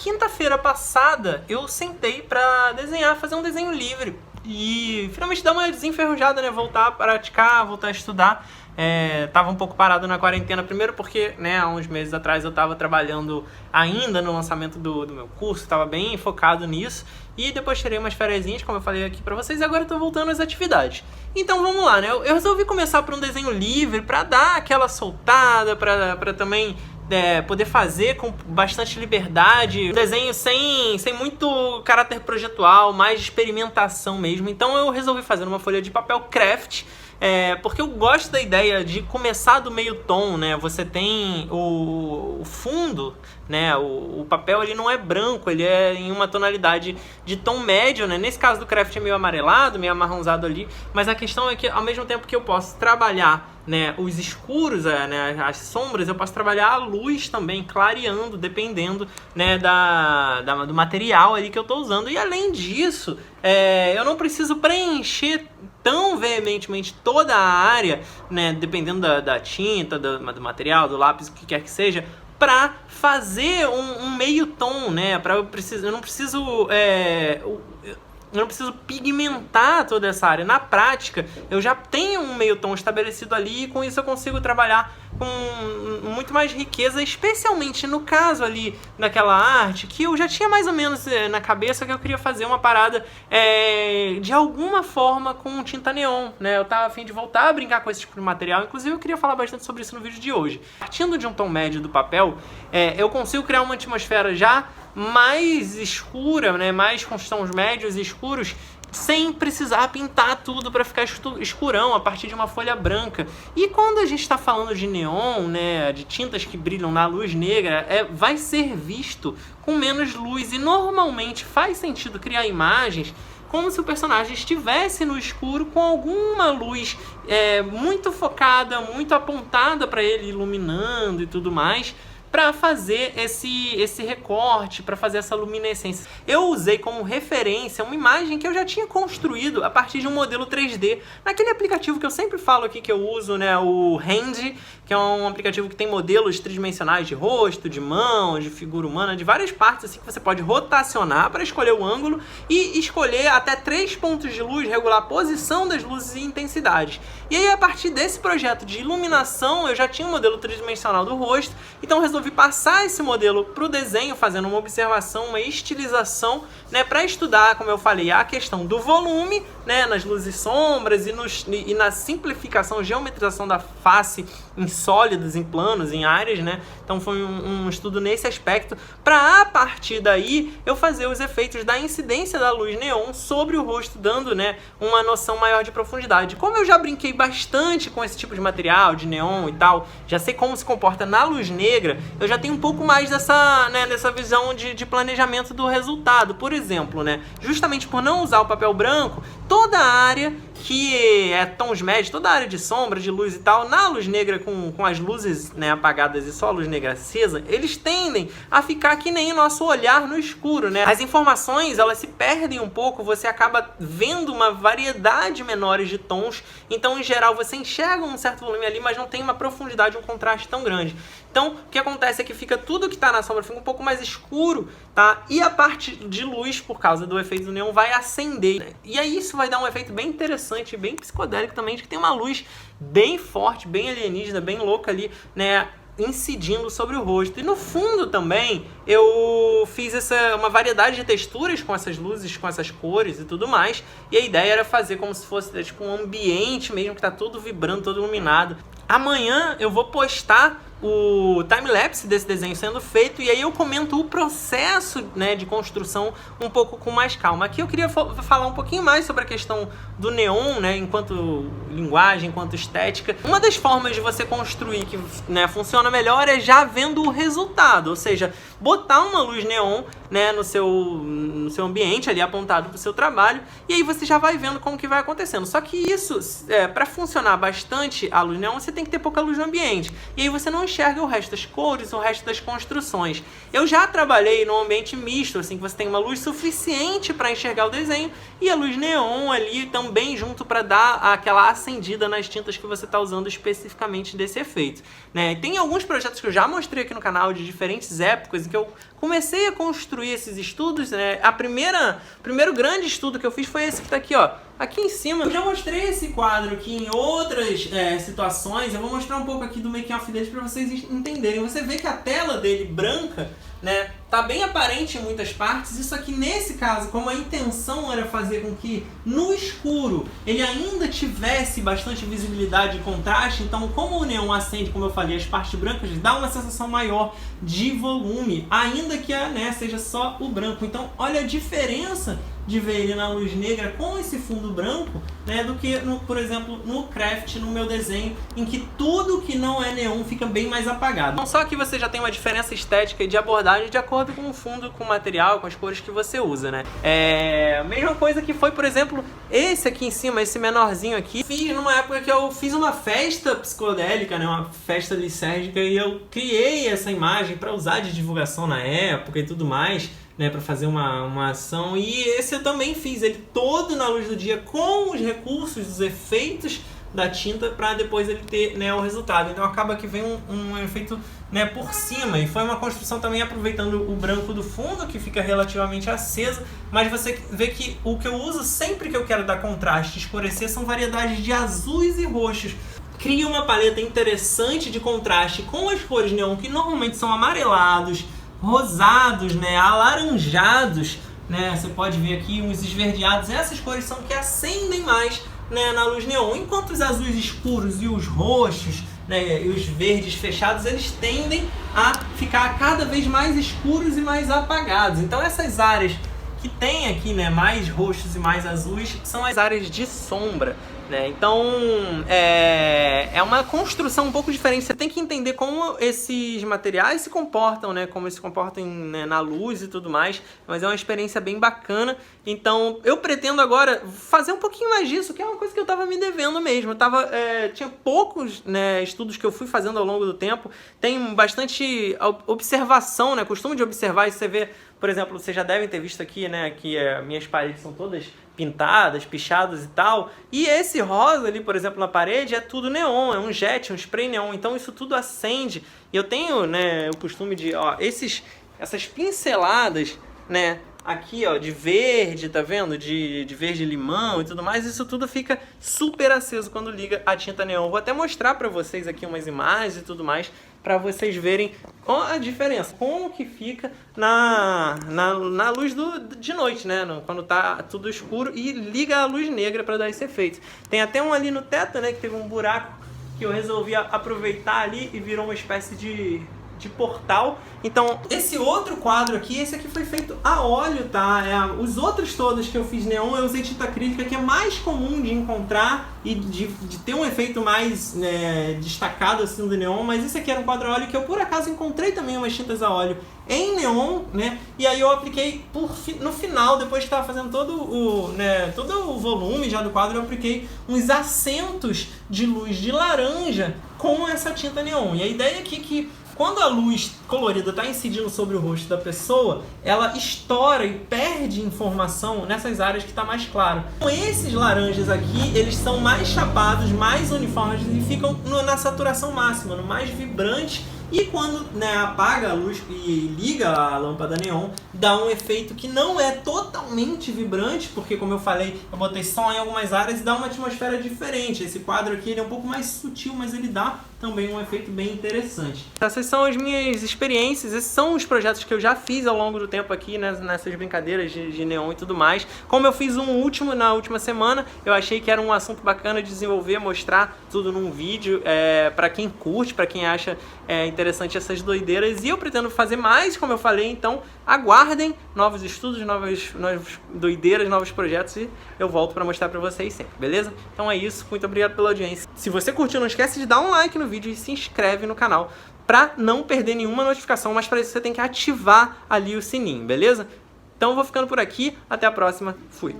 Quinta-feira passada eu sentei pra desenhar, fazer um desenho livre e finalmente dar uma desenferrujada, né? Voltar a praticar, voltar a estudar. Tava um pouco parado na quarentena, primeiro porque, né, há uns meses atrás eu tava trabalhando ainda no lançamento do meu curso, tava bem focado nisso, e depois tirei umas fériasinhas, como eu falei aqui pra vocês, e agora eu tô voltando às atividades. Então vamos lá, né? Eu resolvi começar por um desenho livre pra dar aquela soltada, pra também poder fazer com bastante liberdade, um desenho sem muito caráter projetual, mais de experimentação mesmo. Então eu resolvi fazer uma folha de papel craft, porque eu gosto da ideia de começar do meio tom, né? Você tem o fundo, né? O papel ele não é branco, ele é em uma tonalidade de tom médio, né? Nesse caso do craft é meio amarelado, meio amarronzado ali, mas a questão é que ao mesmo tempo que eu posso trabalhar, né, os escuros, né, as sombras, eu posso trabalhar a luz também, clareando, dependendo, né, do material ali que eu estou usando. E além disso, eu não preciso preencher tão veementemente toda a área, né, dependendo da tinta, do material, do lápis, o que quer que seja, para fazer um meio tom, né? Eu não preciso pigmentar toda essa área. Na prática, eu já tenho um meio tom estabelecido ali e com isso eu consigo trabalhar com muito mais riqueza, especialmente no caso ali daquela arte que eu já tinha mais ou menos na cabeça que eu queria fazer uma parada de alguma forma com tinta neon, né? Eu tava a fim de voltar a brincar com esse tipo de material, inclusive eu queria falar bastante sobre isso no vídeo de hoje. Partindo de um tom médio do papel, eu consigo criar uma atmosfera já mais escura, né? Mais com tons médios e escuros, sem precisar pintar tudo para ficar escurão a partir de uma folha branca. E quando a gente está falando de neon, né, de tintas que brilham na luz negra, vai ser visto com menos luz e normalmente faz sentido criar imagens como se o personagem estivesse no escuro com alguma luz muito focada, muito apontada para ele, iluminando e tudo mais, para fazer esse recorte, para fazer essa luminescência. Eu usei como referência uma imagem que eu já tinha construído a partir de um modelo 3D, naquele aplicativo que eu sempre falo aqui que eu uso, né, o Hand, que é um aplicativo que tem modelos tridimensionais de rosto, de mão, de figura humana, de várias partes assim que você pode rotacionar para escolher o ângulo e escolher até 3 pontos de luz, regular a posição das luzes e intensidades. E aí, a partir desse projeto de iluminação, eu já tinha um modelo tridimensional do rosto, então resolvi passar esse modelo para o desenho, fazendo uma observação, uma estilização, né, para estudar, como eu falei, a questão do volume, né, nas luzes e sombras e na simplificação, geometrização da face em sólidos, em planos, em áreas, né? Então foi um estudo nesse aspecto, para a partir daí eu fazer os efeitos da incidência da luz neon sobre o rosto, dando, né, uma noção maior de profundidade. Como eu já brinquei bastante com esse tipo de material, de neon e tal, já sei como se comporta na luz negra, eu já tenho um pouco mais dessa visão de planejamento do resultado. Por exemplo, né, justamente por não usar o papel branco, toda a área que é tons médios, toda a área de sombra, de luz e tal, na luz negra com as luzes, né, apagadas e só a luz negra acesa, eles tendem a ficar que nem o nosso olhar no escuro, né? As informações, elas se perdem um pouco, você acaba vendo uma variedade menor de tons, então em geral você enxerga um certo volume ali, mas não tem uma profundidade, um contraste tão grande. Então, o que acontece é que fica tudo que está na sombra fica um pouco mais escuro, tá? E a parte de luz, por causa do efeito do neon, vai acender, né? E aí isso vai dar um efeito bem interessante, bem psicodélico também, de que tem uma luz bem forte, bem alienígena, bem louca ali, né, incidindo sobre o rosto. E no fundo também eu fiz uma variedade de texturas com essas luzes, com essas cores e tudo mais. E a ideia era fazer como se fosse tipo um ambiente mesmo, que tá tudo vibrando, todo iluminado. Amanhã eu vou postar o time-lapse desse desenho sendo feito e aí eu comento o processo, né, de construção um pouco com mais calma. Aqui eu queria falar um pouquinho mais sobre a questão do neon, né, enquanto linguagem, enquanto estética. Uma das formas de você construir que, né, funciona melhor é já vendo o resultado, ou seja, botar uma luz neon, né, no seu ambiente ali apontado para o seu trabalho e aí você já vai vendo como que vai acontecendo. Só que isso, para funcionar bastante a luz neon, você tem que ter pouca luz no ambiente e aí você não enxerga o resto das cores, o resto das construções. Eu já trabalhei num ambiente misto, assim, que você tem uma luz suficiente para enxergar o desenho e a luz neon ali também junto para dar aquela acendida nas tintas que você está usando especificamente desse efeito, né? Tem alguns projetos que eu já mostrei aqui no canal de diferentes épocas que eu comecei a construir esses estudos, né? O primeiro grande estudo que eu fiz foi esse que tá aqui, ó. Aqui em cima, eu já mostrei esse quadro aqui em outras situações. Eu vou mostrar um pouco aqui do making of dele para vocês entenderem. Você vê que a tela dele branca, né, tá bem aparente em muitas partes. Isso aqui nesse caso, como a intenção era fazer com que no escuro ele ainda tivesse bastante visibilidade e contraste, então como o neon acende, como eu falei, as partes brancas, dá uma sensação maior de volume, ainda que seja só o branco. Então olha a diferença de ver ele na luz negra com esse fundo branco, né, do que, por exemplo, no craft, no meu desenho, em que tudo que não é neon fica bem mais apagado. Então, só que você já tem uma diferença estética e de abordagem de acordo com o fundo, com o material, com as cores que você usa, né? Mesma coisa que foi, por exemplo, esse aqui em cima, esse menorzinho aqui. Fiz numa época que eu fiz uma festa psicodélica, né, uma festa lisérgica, e eu criei essa imagem para usar de divulgação na época e tudo mais, né, para fazer uma ação. E esse eu também fiz ele todo na luz do dia com os recursos, os efeitos da tinta, para depois ele ter, né, o resultado. Então acaba que vem um efeito, né, por cima, e foi uma construção também aproveitando o branco do fundo, que fica relativamente aceso, mas você vê que o que eu uso sempre que eu quero dar contraste, escurecer, são variedades de azuis e roxos. Cria uma paleta interessante de contraste com as cores neon, que normalmente são amarelados, rosados, né, alaranjados, né, você pode ver aqui uns esverdeados. Essas cores são que acendem mais, né, na luz neon, enquanto os azuis escuros e os roxos, né, e os verdes fechados, eles tendem a ficar cada vez mais escuros e mais apagados. Então essas áreas que tem aqui, né, mais roxos e mais azuis, são as áreas de sombra, né? Então é uma construção um pouco diferente. Você tem que entender como esses materiais se comportam, né? Como eles se comportam, né, na luz e tudo mais. Mas é uma experiência bem bacana. Então eu pretendo agora fazer um pouquinho mais disso, que é uma coisa que eu tava me devendo mesmo. Tinha poucos, né, estudos que eu fui fazendo ao longo do tempo. Tem bastante observação, né? Costume de observar, e você vê, por exemplo, vocês já devem ter visto aqui, né, que minhas paredes são todas pintadas, pichadas e tal. E esse rosa ali, por exemplo, na parede, é tudo neon, é um jet, um spray neon. Então isso tudo acende. E eu tenho, né, o costume de, essas pinceladas, né, aqui, ó, de verde, tá vendo? De verde limão e tudo mais. Isso tudo fica super aceso quando liga a tinta neon. Vou até mostrar pra vocês aqui umas imagens e tudo mais, para vocês verem a diferença, como que fica na luz de noite, né? Quando tá tudo escuro e liga a luz negra para dar esse efeito. Tem até um ali no teto, né, que teve um buraco que eu resolvi aproveitar ali e virou uma espécie de portal. Então, esse outro quadro aqui, esse aqui foi feito a óleo, tá? Os outros todos que eu fiz neon, eu usei tinta acrílica, que é mais comum de encontrar e de ter um efeito mais, né, destacado assim do neon. Mas esse aqui era um quadro a óleo que eu por acaso encontrei também umas tintas a óleo em neon, né? E aí eu apliquei no final, depois que estava fazendo todo o volume já do quadro, eu apliquei uns acentos de luz de laranja com essa tinta neon. E a ideia aqui é que quando a luz colorida está incidindo sobre o rosto da pessoa, ela estoura e perde informação nessas áreas que está mais claro. Então, esses laranjas aqui, eles são mais chapados, mais uniformes e ficam na saturação máxima, no mais vibrante. E quando, né, apaga a luz e liga a lâmpada neon, dá um efeito que não é totalmente vibrante, porque, como eu falei, eu botei só em algumas áreas e dá uma atmosfera diferente. Esse quadro aqui ele é um pouco mais sutil, mas ele dá também um efeito bem interessante. Essas são as minhas experiências, esses são os projetos que eu já fiz ao longo do tempo aqui, né, nessas brincadeiras de neon e tudo mais. Como eu fiz um último na última semana, eu achei que era um assunto bacana de desenvolver, mostrar tudo num vídeo, para quem curte, para quem acha interessante essas doideiras. E eu pretendo fazer mais, como eu falei, então aguardem novos estudos, novas doideiras, novos projetos, e eu volto para mostrar para vocês sempre, beleza? Então é isso, muito obrigado pela audiência. Se você curtiu, não esquece de dar um like no vídeo e se inscreve no canal para não perder nenhuma notificação, mas para isso você tem que ativar ali o sininho, beleza? Então eu vou ficando por aqui, até a próxima, fui!